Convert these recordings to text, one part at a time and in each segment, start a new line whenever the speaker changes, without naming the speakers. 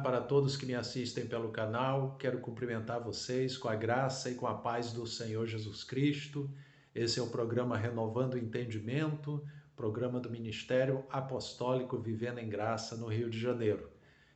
para todos que me assistem pelo canal. Quero cumprimentar vocês com a graça e com a paz do Senhor Jesus Cristo. Esse é o programa Renovando o Entendimento, programa do Ministério Apostólico Vivendo em Graça no Rio de Janeiro.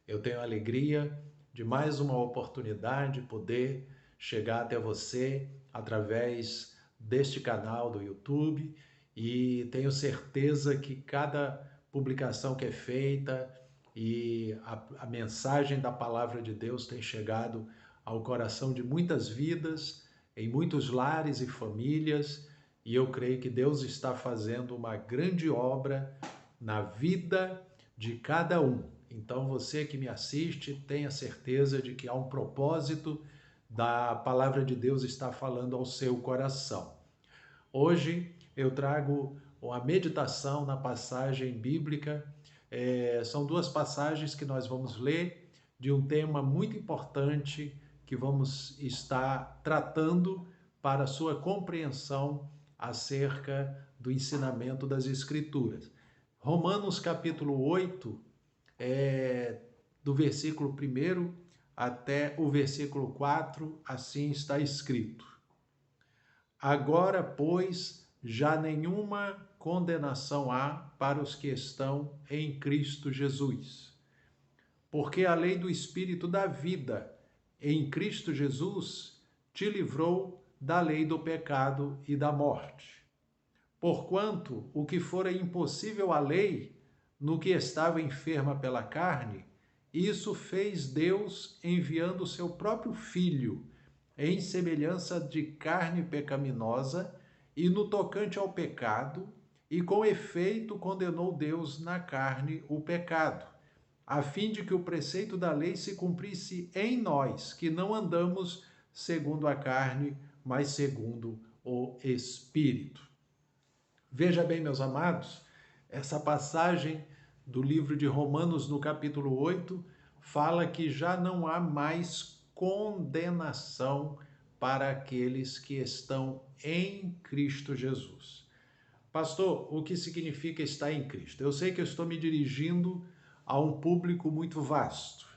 Eu tenho a alegria de mais uma oportunidade poder chegar até você através deste canal do YouTube e tenho certeza que cada publicação que é feita e a mensagem da palavra de Deus tem chegado ao coração de muitas vidas, em muitos lares e famílias, e eu creio que Deus está fazendo uma grande obra na vida de cada um. Então você que me assiste, tenha certeza de que há um propósito da palavra de Deus estar falando ao seu coração. Hoje eu trago a meditação na passagem bíblica. São duas passagens que nós vamos ler de um tema muito importante que vamos estar tratando para a sua compreensão acerca do ensinamento das Escrituras. Romanos capítulo 8, do versículo 1 até o versículo 4, assim está escrito. Agora, pois, já nenhuma condenação há para os que estão em Cristo Jesus. Porque a lei do Espírito da vida em Cristo Jesus te livrou da lei do pecado e da morte. Porquanto o que fora impossível à lei, no que estava enferma pela carne, isso fez Deus enviando o seu próprio Filho, em semelhança de carne pecaminosa, e no tocante ao pecado, e com efeito condenou Deus na carne o pecado, a fim de que o preceito da lei se cumprisse em nós, que não andamos segundo a carne, mas segundo o Espírito. Veja bem, meus amados, essa passagem do livro de Romanos, no capítulo 8, fala que já não há mais condenação para aqueles que estão em Cristo Jesus. Pastor, o que significa estar em Cristo? Eu sei que eu estou me dirigindo a um público muito vasto,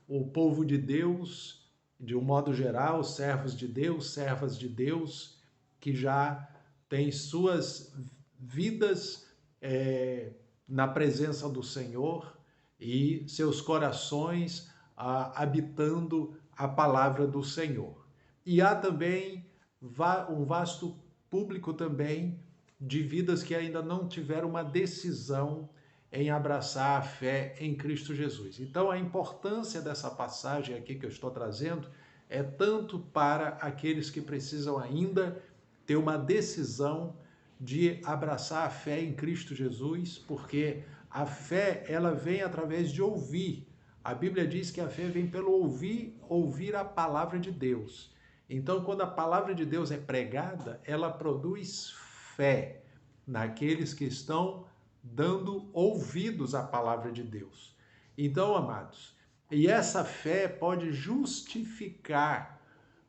o povo de Deus, de um modo geral, servos de Deus, servas de Deus, que já têm suas vidas na presença do Senhor e seus corações habitando a palavra do Senhor. E há também um vasto público também de vidas que ainda não tiveram uma decisão em abraçar a fé em Cristo Jesus. Então a importância dessa passagem aqui que eu estou trazendo é tanto para aqueles que precisam ainda ter uma decisão de abraçar a fé em Cristo Jesus, porque a fé ela vem através de ouvir. A Bíblia diz que a fé vem pelo ouvir a palavra de Deus. Então, quando a palavra de Deus é pregada, ela produz fé naqueles que estão dando ouvidos à palavra de Deus. Então, amados, e essa fé pode justificar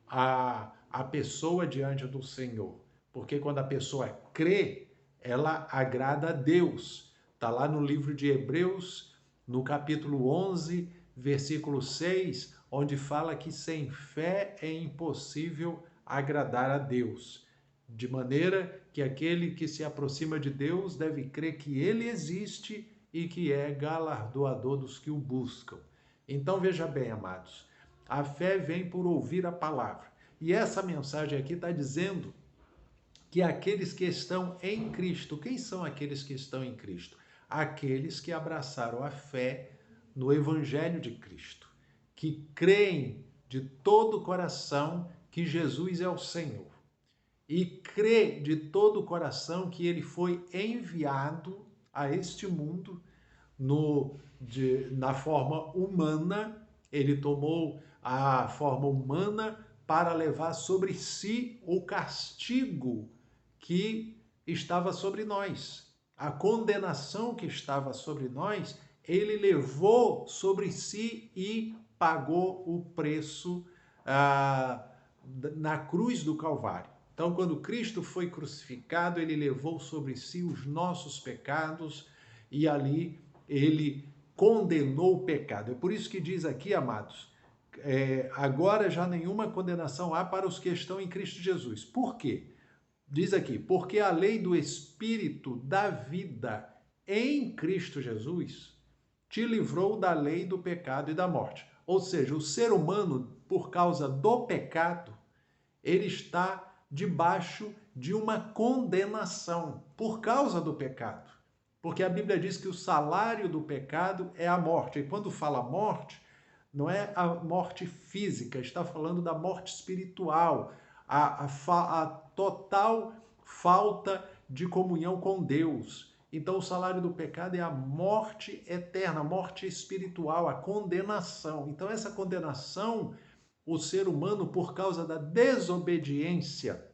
a pessoa diante do Senhor, porque quando a pessoa crê, ela agrada a Deus. Está lá no livro de Hebreus, no capítulo 11, versículo 6, onde fala que sem fé é impossível agradar a Deus. De maneira que aquele que se aproxima de Deus deve crer que Ele existe e que é galardoador dos que o buscam. Então veja bem, amados, a fé vem por ouvir a palavra. E essa mensagem aqui está dizendo que aqueles que estão em Cristo, quem são aqueles que estão em Cristo? Aqueles que abraçaram a fé no Evangelho de Cristo, que creem de todo o coração que Jesus é o Senhor e crê de todo o coração que ele foi enviado a este mundo na forma humana. Ele tomou a forma humana para levar sobre si o castigo que estava sobre nós. A condenação que estava sobre nós, ele levou sobre si e pagou o preço na cruz do Calvário. Então, quando Cristo foi crucificado, ele levou sobre si os nossos pecados e ali ele condenou o pecado. É por isso que diz aqui, amados, agora já nenhuma condenação há para os que estão em Cristo Jesus. Por quê? Diz aqui, porque a lei do Espírito da vida em Cristo Jesus te livrou da lei do pecado e da morte. Ou seja, o ser humano, por causa do pecado, ele está debaixo de uma condenação por causa do pecado. Porque a Bíblia diz que o salário do pecado é a morte. E quando fala morte, não é a morte física, está falando da morte espiritual, a total falta de comunhão com Deus. Então, o salário do pecado é a morte eterna, a morte espiritual, a condenação. Então, essa condenação, o ser humano, por causa da desobediência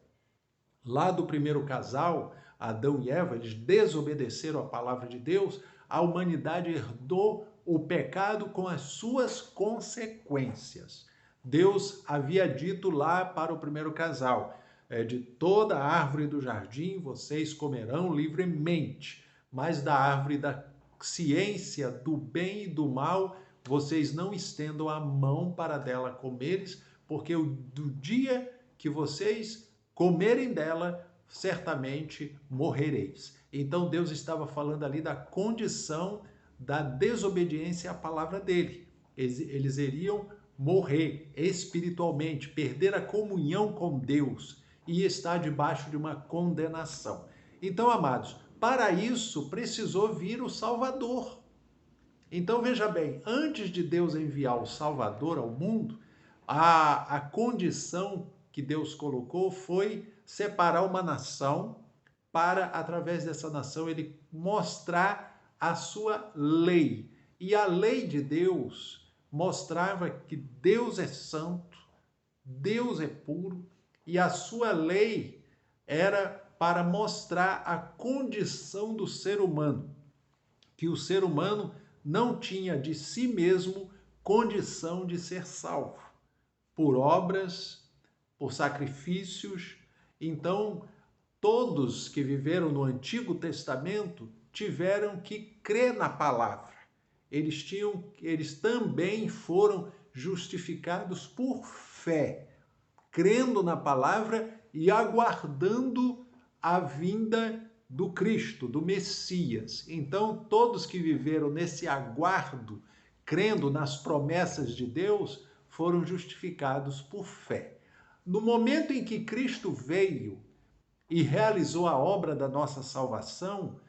lá do primeiro casal, Adão e Eva, eles desobedeceram a palavra de Deus, a humanidade herdou o pecado com as suas consequências. Deus havia dito lá para o primeiro casal, de toda a árvore do jardim vocês comerão livremente, mas da árvore da ciência do bem e do mal vocês não estendam a mão para dela comeres, porque do dia que vocês comerem dela, certamente morrereis. Então Deus estava falando ali da condição da desobediência à palavra dele. Eles iriam morrer espiritualmente, perder a comunhão com Deus e estar debaixo de uma condenação. Então, amados, para isso precisou vir o Salvador. Então, veja bem, antes de Deus enviar o Salvador ao mundo, a condição que Deus colocou foi separar uma nação para, através dessa nação, ele mostrar a sua lei. E a lei de Deus mostrava que Deus é santo, Deus é puro, e a sua lei era para mostrar a condição do ser humano, que o ser humano não tinha de si mesmo condição de ser salvo, por obras, por sacrifícios. Então, todos que viveram no Antigo Testamento tiveram que crer na palavra. Eles também foram justificados por fé, crendo na palavra e aguardando a vinda do Cristo, do Messias. Então, todos que viveram nesse aguardo, crendo nas promessas de Deus, foram justificados por fé. No momento em que Cristo veio e realizou a obra da nossa salvação,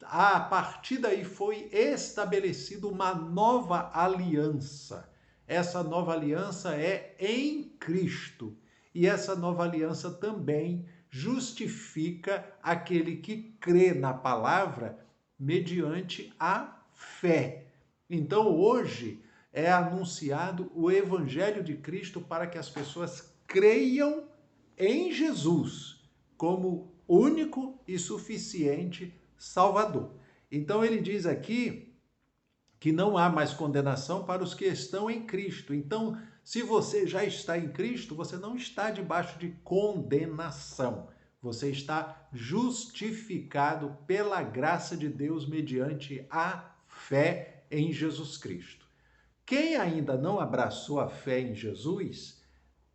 a partir daí foi estabelecida uma nova aliança. Essa nova aliança é em Cristo. E essa nova aliança também justifica aquele que crê na palavra mediante a fé. Então, hoje é anunciado o Evangelho de Cristo para que as pessoas creiam em Jesus como único e suficiente Salvador. Então, ele diz aqui que não há mais condenação para os que estão em Cristo. Então, se você já está em Cristo, você não está debaixo de condenação. Você está justificado pela graça de Deus mediante a fé em Jesus Cristo. Quem ainda não abraçou a fé em Jesus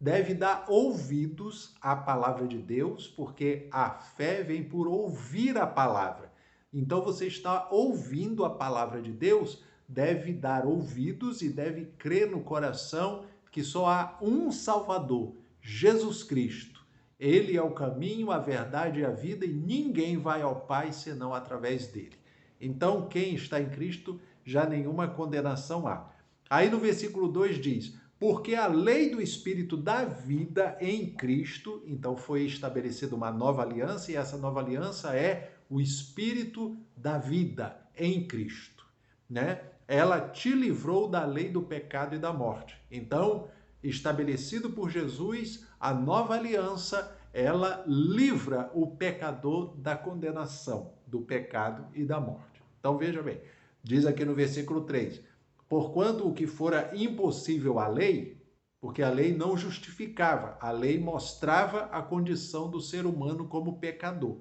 deve dar ouvidos à palavra de Deus, porque a fé vem por ouvir a palavra. Então você está ouvindo a palavra de Deus, deve dar ouvidos e deve crer no coração que só há um Salvador, Jesus Cristo. Ele é o caminho, a verdade e a vida, e ninguém vai ao Pai senão através dele. Então, quem está em Cristo, já nenhuma condenação há. Aí no versículo 2 diz: porque a lei do Espírito da vida em Cristo, então foi estabelecida uma nova aliança, e essa nova aliança é o Espírito da vida em Cristo, né? Ela te livrou da lei do pecado e da morte. Então, estabelecido por Jesus, a nova aliança, ela livra o pecador da condenação, do pecado e da morte. Então, veja bem, diz aqui no versículo 3, porquanto o que fora impossível à lei, porque a lei não justificava, a lei mostrava a condição do ser humano como pecador.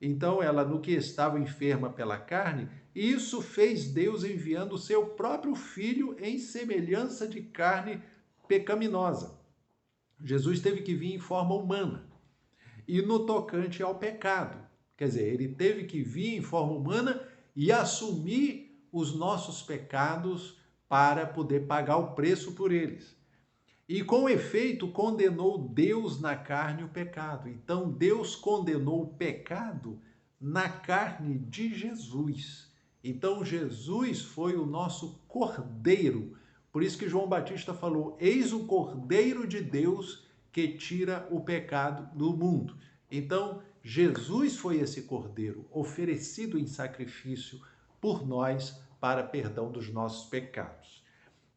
Então ela, no que estava enferma pela carne, isso fez Deus enviando o seu próprio filho em semelhança de carne pecaminosa. Jesus teve que vir em forma humana. E no tocante ao pecado, quer dizer, ele teve que vir em forma humana e assumir os nossos pecados para poder pagar o preço por eles. E com efeito condenou Deus na carne o pecado. Então Deus condenou o pecado na carne de Jesus. Então Jesus foi o nosso cordeiro. Por isso que João Batista falou: eis o cordeiro de Deus que tira o pecado do mundo. Então Jesus foi esse cordeiro oferecido em sacrifício por nós para perdão dos nossos pecados.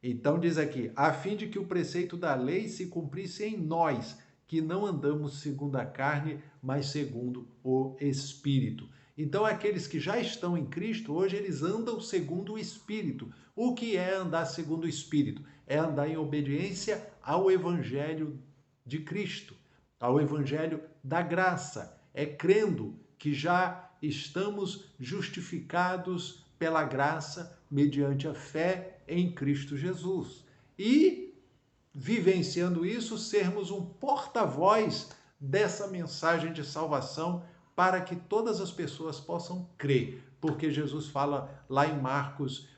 Então diz aqui, a fim de que o preceito da lei se cumprisse em nós, que não andamos segundo a carne, mas segundo o Espírito. Então aqueles que já estão em Cristo, hoje eles andam segundo o Espírito. O que é andar segundo o Espírito? É andar em obediência ao Evangelho de Cristo, ao Evangelho da graça. É crendo que já estamos justificados pela graça mediante a fé em Cristo Jesus. E, vivenciando isso, sermos um porta-voz dessa mensagem de salvação para que todas as pessoas possam crer. Porque Jesus fala lá em Marcos,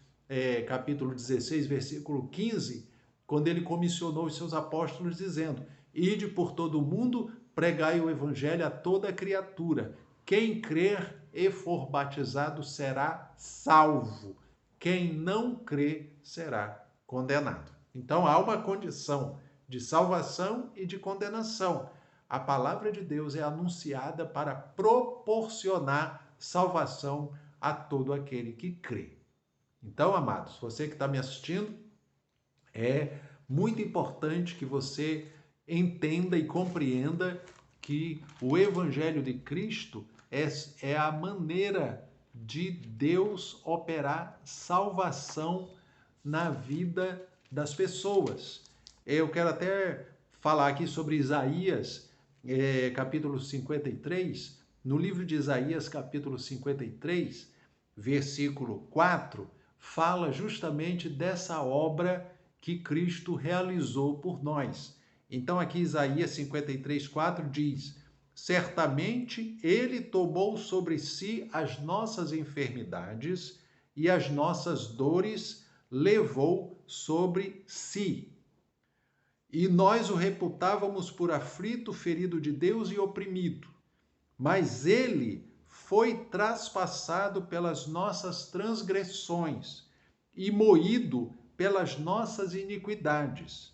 capítulo 16, versículo 15, quando ele comissionou os seus apóstolos dizendo: ide por todo o mundo, pregai o evangelho a toda criatura. Quem crer e for batizado será salvo. Quem não crê será condenado. Então há uma condição de salvação e de condenação. A palavra de Deus é anunciada para proporcionar salvação a todo aquele que crê. Então, amados, você que está me assistindo, é muito importante que você entenda e compreenda que o Evangelho de Cristo é a maneira de Deus operar salvação na vida das pessoas. Eu quero até falar aqui sobre Isaías, capítulo 53. No livro de Isaías, capítulo 53, versículo 4, fala justamente dessa obra que Cristo realizou por nós. Então aqui Isaías 53, 4 diz: certamente ele tomou sobre si as nossas enfermidades e as nossas dores levou sobre si. E nós o reputávamos por aflito, ferido de Deus e oprimido. Mas ele foi traspassado pelas nossas transgressões e moído pelas nossas iniquidades.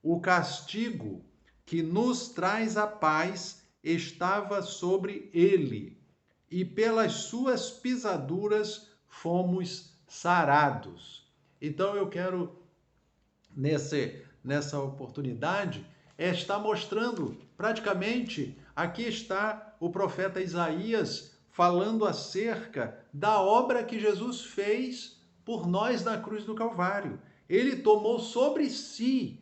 O castigo que nos traz a paz estava sobre ele, e pelas suas pisaduras fomos sarados. Então eu quero, nessa oportunidade, estar mostrando, praticamente, aqui está o profeta Isaías falando acerca da obra que Jesus fez por nós na cruz do Calvário. Ele tomou sobre si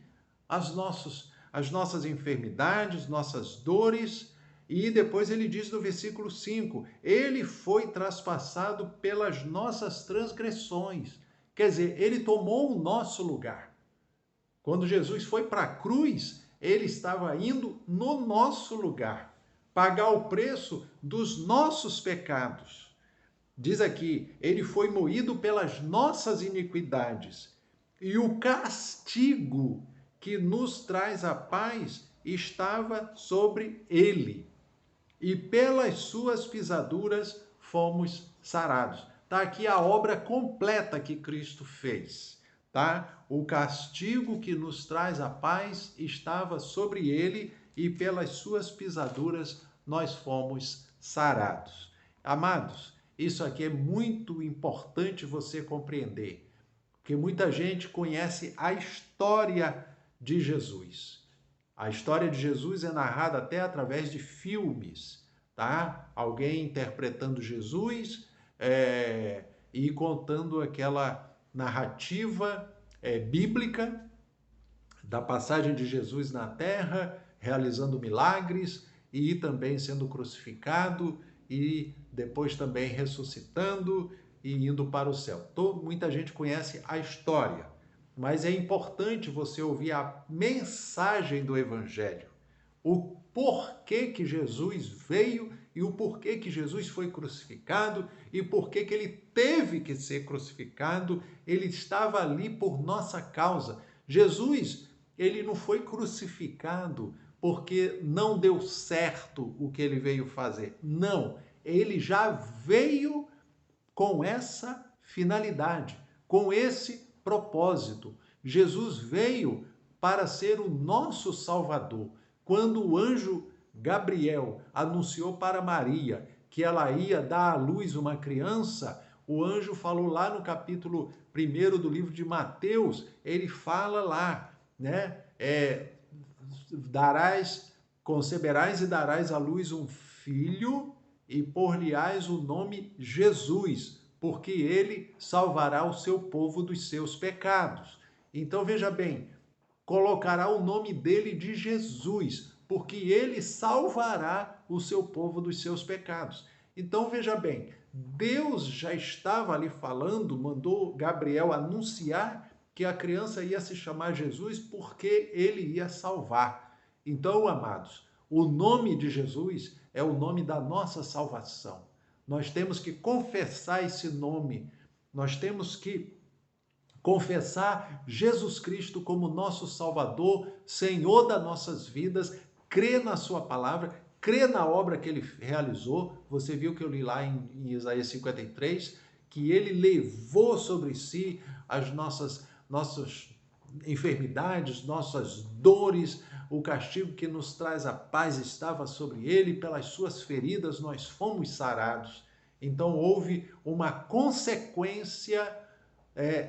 as nossas enfermidades, nossas dores, e depois ele diz no versículo 5, ele foi traspassado pelas nossas transgressões. Quer dizer, ele tomou o nosso lugar. Quando Jesus foi para a cruz, ele estava indo no nosso lugar, pagar o preço dos nossos pecados. Diz aqui, ele foi moído pelas nossas iniquidades, e o castigo que nos traz a paz estava sobre ele, e pelas suas pisaduras fomos sarados. Está aqui a obra completa que Cristo fez, tá? O castigo que nos traz a paz estava sobre ele, e pelas suas pisaduras nós fomos sarados. Amados, isso aqui é muito importante você compreender, porque muita gente conhece a história de Jesus. A história de Jesus é narrada até através de filmes, tá? Alguém interpretando Jesus e contando aquela narrativa bíblica da passagem de Jesus na terra, realizando milagres e também sendo crucificado e depois também ressuscitando e indo para o céu. Muita gente conhece a história, mas é importante você ouvir a mensagem do Evangelho, o porquê que Jesus veio e o porquê que Jesus foi crucificado e porquê que ele teve que ser crucificado. Ele estava ali por nossa causa. Jesus, ele não foi crucificado porque não deu certo o que ele veio fazer. Não, ele já veio com essa finalidade, com esse propósito. Jesus veio para ser o nosso Salvador. Quando o anjo Gabriel anunciou para Maria que ela ia dar à luz uma criança, o anjo falou lá no capítulo 1 do livro de Mateus, ele fala lá, né? Conceberás e darás à luz um filho e por-lhe-ás o nome Jesus, porque ele salvará o seu povo dos seus pecados. Então veja bem, colocará o nome dele de Jesus, porque ele salvará o seu povo dos seus pecados. Então veja bem, Deus já estava ali falando, mandou Gabriel anunciar que a criança ia se chamar Jesus porque ele ia salvar. Então, amados, o nome de Jesus é o nome da nossa salvação. Nós temos que confessar esse nome, nós temos que confessar Jesus Cristo como nosso Salvador, Senhor das nossas vidas, crer na sua palavra, crer na obra que ele realizou. Você viu que eu li lá em Isaías 53, que ele levou sobre si as nossas enfermidades, nossas dores, o castigo que nos traz a paz estava sobre ele, pelas suas feridas nós fomos sarados. Então houve uma consequência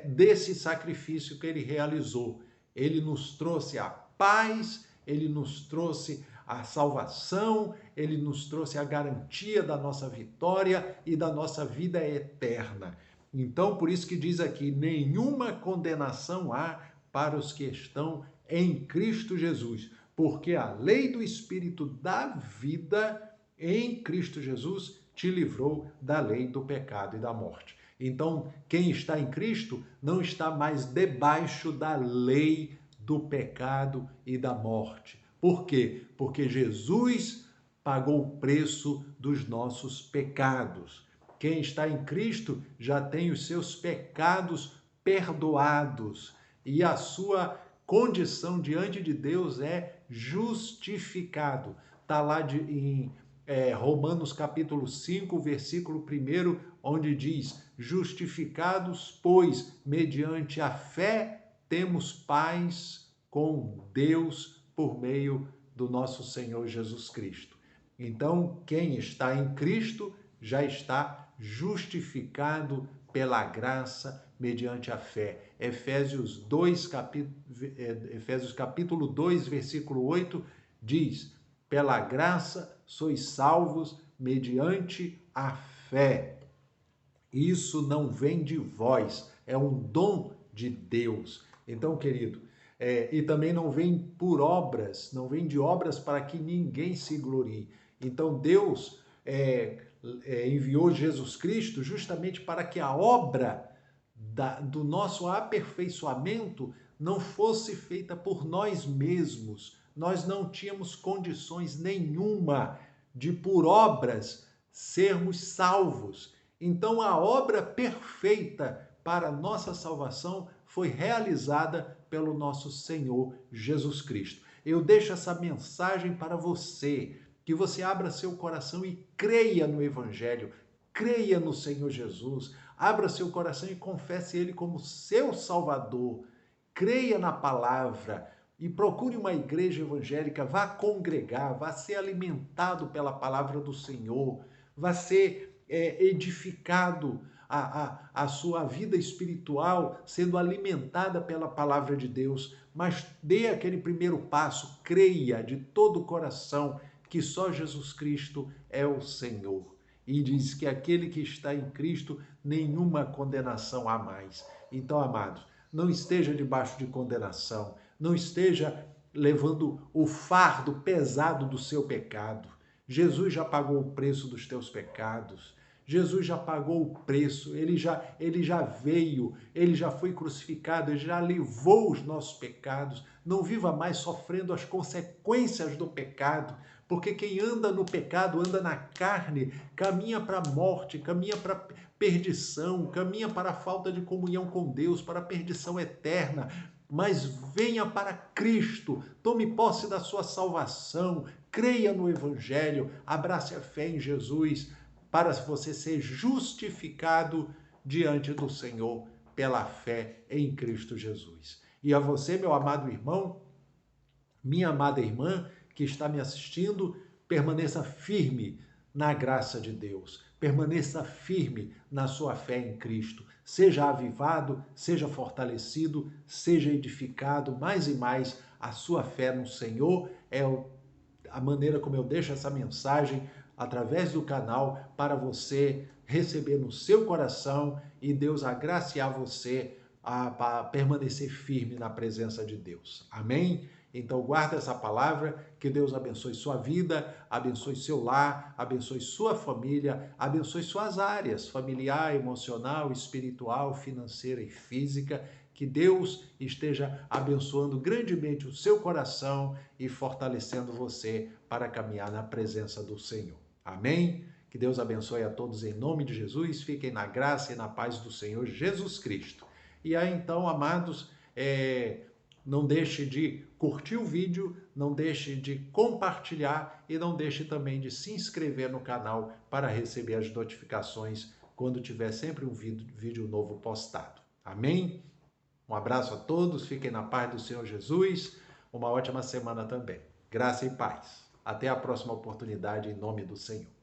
desse sacrifício que ele realizou. Ele nos trouxe a paz, ele nos trouxe a salvação, ele nos trouxe a garantia da nossa vitória e da nossa vida eterna. Então, por isso que diz aqui, nenhuma condenação há para os que estão em Cristo Jesus, porque a lei do Espírito da vida em Cristo Jesus te livrou da lei do pecado e da morte. Então, quem está em Cristo não está mais debaixo da lei do pecado e da morte. Por quê? Porque Jesus pagou o preço dos nossos pecados. Quem está em Cristo já tem os seus pecados perdoados e a sua condição diante de Deus é justificado. Está lá em Romanos capítulo 5, versículo 1, onde diz: justificados, pois, mediante a fé, temos paz com Deus por meio do nosso Senhor Jesus Cristo. Então, quem está em Cristo já está justificado pela graça mediante a fé. Efésios capítulo 2, versículo 8 diz: pela graça sois salvos mediante a fé. Isso não vem de vós, é um dom de Deus. Então, querido, e também não vem por obras, não vem de obras para que ninguém se glorie. Então, Deus enviou Jesus Cristo justamente para que a obra do nosso aperfeiçoamento não fosse feita por nós mesmos. Nós não tínhamos condições nenhuma de, por obras, sermos salvos. Então, a obra perfeita para a nossa salvação foi realizada pelo nosso Senhor Jesus Cristo. Eu deixo essa mensagem para você, que você abra seu coração e creia no Evangelho, creia no Senhor Jesus, abra seu coração e confesse Ele como seu Salvador, creia na palavra e procure uma igreja evangélica, vá congregar, vá ser alimentado pela palavra do Senhor, vá ser edificado a sua vida espiritual sendo alimentada pela palavra de Deus, mas dê aquele primeiro passo, creia de todo o coração que só Jesus Cristo é o Senhor. E diz que aquele que está em Cristo, nenhuma condenação há mais. Então, amados, não esteja debaixo de condenação, não esteja levando o fardo pesado do seu pecado. Jesus já pagou o preço dos teus pecados. Jesus já pagou o preço, ele já veio, ele já foi crucificado, ele já levou os nossos pecados. Não viva mais sofrendo as consequências do pecado, porque quem anda no pecado, anda na carne, caminha para a morte, caminha para a perdição, caminha para a falta de comunhão com Deus, para a perdição eterna. Mas venha para Cristo, tome posse da sua salvação, creia no Evangelho, abrace a fé em Jesus, para você ser justificado diante do Senhor pela fé em Cristo Jesus. E a você, meu amado irmão, minha amada irmã, que está me assistindo, permaneça firme na graça de Deus. Permaneça firme na sua fé em Cristo. Seja avivado, seja fortalecido, seja edificado mais e mais. A sua fé no Senhor é a maneira como eu deixo essa mensagem através do canal para você receber no seu coração e Deus agraciar você a permanecer firme na presença de Deus. Amém? Então guarda essa palavra, que Deus abençoe sua vida, abençoe seu lar, abençoe sua família, abençoe suas áreas, familiar, emocional, espiritual, financeira e física. Que Deus esteja abençoando grandemente o seu coração e fortalecendo você para caminhar na presença do Senhor. Amém? Que Deus abençoe a todos em nome de Jesus. Fiquem na graça e na paz do Senhor Jesus Cristo. E aí então, amados, não deixe de curtir o vídeo, não deixe de compartilhar e não deixe também de se inscrever no canal para receber as notificações quando tiver sempre um vídeo novo postado. Amém? Um abraço a todos, fiquem na paz do Senhor Jesus, uma ótima semana também. Graça e paz. Até a próxima oportunidade em nome do Senhor.